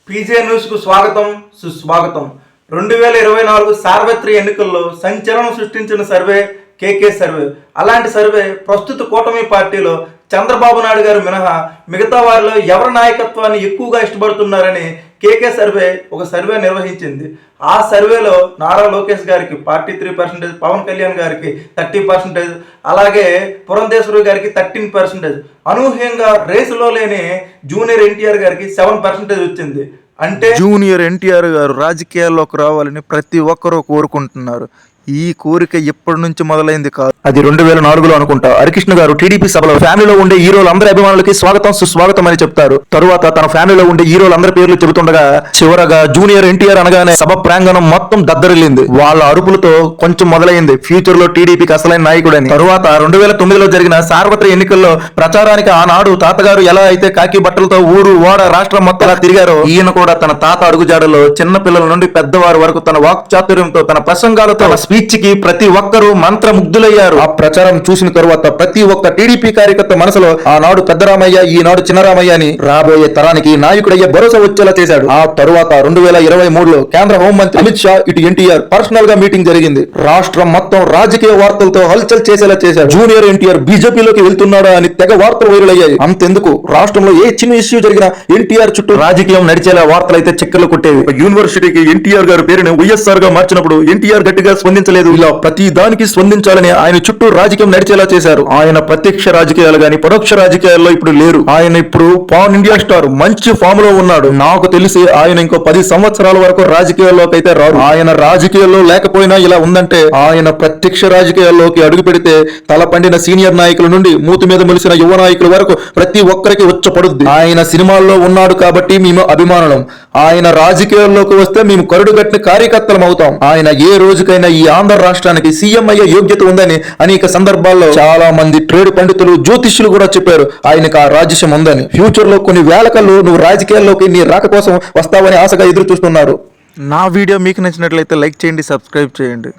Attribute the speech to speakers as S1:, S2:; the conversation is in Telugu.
S1: పీజే న్యూస్కు స్వాగతం సుస్వాగతం. 2024 సార్వత్రిక ఎన్నికల్లో సంచలనం సృష్టించిన సర్వే కేకే సర్వే. అలాంటి సర్వే ప్రస్తుత కూటమి పార్టీలో చంద్రబాబు నాయుడు గారు మినహా మిగతా వారిలో ఎవరి నాయకత్వాన్ని ఎక్కువగా ఇష్టపడుతున్నారని కేకే సర్వే ఒక సర్వే నిర్వహించింది. ఆ సర్వేలో నారా లోకేష్ గారికి 43%, పవన్ కళ్యాణ్ గారికి 30%, అలాగే పురంధేశ్వరి గారికి 13%, అనూహ్యంగా రేసులో లేని జూనియర్ ఎన్టీఆర్ గారికి 7% వచ్చింది. అంటే
S2: జూనియర్ ఎన్టీఆర్ గారు రాజకీయాల్లోకి రావాలని ప్రతి ఒక్కరూ కోరుకుంటున్నారు. ఈ కోరిక ఎప్పటి నుంచి మొదలైంది కాదు, అది 2004లో అనుకుంటా. హరికృష్ణ గారు టీడీపీ సభలో ఫ్యామిలీలో ఉండే హీరోలందరి అభిమానులకి స్వాగతం సుస్వాగతం అని చెప్తారు. తరువాత తన ఫ్యామిలీలో ఉండే హీరోలందరి పేర్లు చెబుతుండగా చివరగా జూనియర్ ఎన్టీఆర్ అనగానే సభ ప్రాంగణం మొత్తం దద్దరిల్లింది. వాళ్ళ అరుపులతో కొంచెం మొదలైంది ఫ్యూచర్ లో టీడీపీకి అసలైన నాయకుడని. తరువాత 2009లో జరిగిన సార్వత్రిక ఎన్నికల్లో ప్రచారానికి ఆనాడు తాతగారు ఎలా అయితే కాకి బట్టలతో ఊరు ఓడ రాష్ట్రం మొత్తం తిరిగారో, ఈయన కూడా తన తాత అడుగుజాడలో చిన్న పిల్లల నుండి పెద్దవారి వరకు తన వాక్ చాతుర్యంతో తన ప్రసంగాలతో స్పీచ్ కి ప్రతి ఒక్కరూ మంత్రముగ్ధులయ్యారు. ఆ ప్రచారం చూసిన తరువాత ప్రతి ఒక్క టీడీపీ కార్యకర్త మనసులో ఆనాడు పెద్దరామయ్య ఈనాడు చిన్నరామయ్య అని రాబోయే తరానికి నాయకుడయ్యే భరోసా వచ్చేలా చేశాడు. ఆ తరువాత 2023లో కేంద్ర హోంమంత్రి అమిత్ షా ఇటు ఎన్టీఆర్ పర్సనల్ గా మీటింగ్ జరిగింది. రాష్ట్రం మొత్తం రాజకీయ వార్తలతో హల్చల్ చేసేలా చేశారు. జూనియర్ ఎన్టీఆర్ బీజేపీలోకి వెళ్తున్నాడా అని తెగ వార్తలు వైరల్ అయ్యాయి. అంతెందుకు, రాష్ట్రంలో ఏ చిన్న ఇష్యూ జరిగినా ఎన్టీఆర్ చుట్టూ రాజకీయం నడిచేలా వార్తలు అయితే చక్కర్లు కొట్టేవి. యూనివర్సిటీకి ఎన్టీఆర్ గారు పేరుని వైఎస్ఆర్ గా మార్చినప్పుడు ఎన్టీఆర్ గట్టిగా స్పందించలేదు. ఇలా ప్రతి దానికి స్పందించాలని ఆయన చుట్టూ రాజకీయం నడిచేలా చేశారు. ఆయన ప్రత్యక్ష రాజకీయాలు గాని పరోక్ష రాజకీయాల్లో ఇప్పుడు లేరు. ఆయన ఇప్పుడు పాన్ ఇండియా స్టార్ మంచి ఫామ్ లో ఉన్నాడు. నాకు తెలిసి ఆయన ఇంకో 10 సంవత్సరాల వరకు రాజకీయాల్లోకి అయితే రారు. ఆయన రాజకీయాల్లో లేకపోయినా ఇలా ఉందంటే ఆయన ప్రత్యక్ష రాజకీయాల్లోకి అడుగు పెడితే తల పండిన సీనియర్ నాయకుల నుండి మూతి మీద ములిసిన యువ నాయకుల వరకు ప్రతి ఒక్కరికి ఉచ్చపడుద్ది. ఆయన సినిమాల్లో ఉన్నాడు కాబట్టి మేము అభిమానులం. ఆయన రాజకీయాల్లోకి వస్తే మేము కరుడుగట్టిన కార్యకర్తలం అవుతాం. ఆయన ఏ రోజుకైనా ఈ ఆంధ్ర రాష్ట్రానికి సీఎం అయ్యే యోగ్యత ఉందని అనేక సందర్భాల్లో చాలా మంది ట్రేడ్ పండితులు జ్యోతిష్యులు కూడా చెప్పారు ఆయనకు ఆ రాజ్యం ఉందని. ఫ్యూచర్ లో కొన్ని వేల కళ్ళు నువ్వు రాజకీయాల్లోకి నీ రాక కోసం వస్తావని ఆశగా ఎదురు చూస్తున్నారు. నా వీడియో మీకు నచ్చినట్లయితే లైక్ చేయండి, సబ్స్క్రైబ్ చేయండి.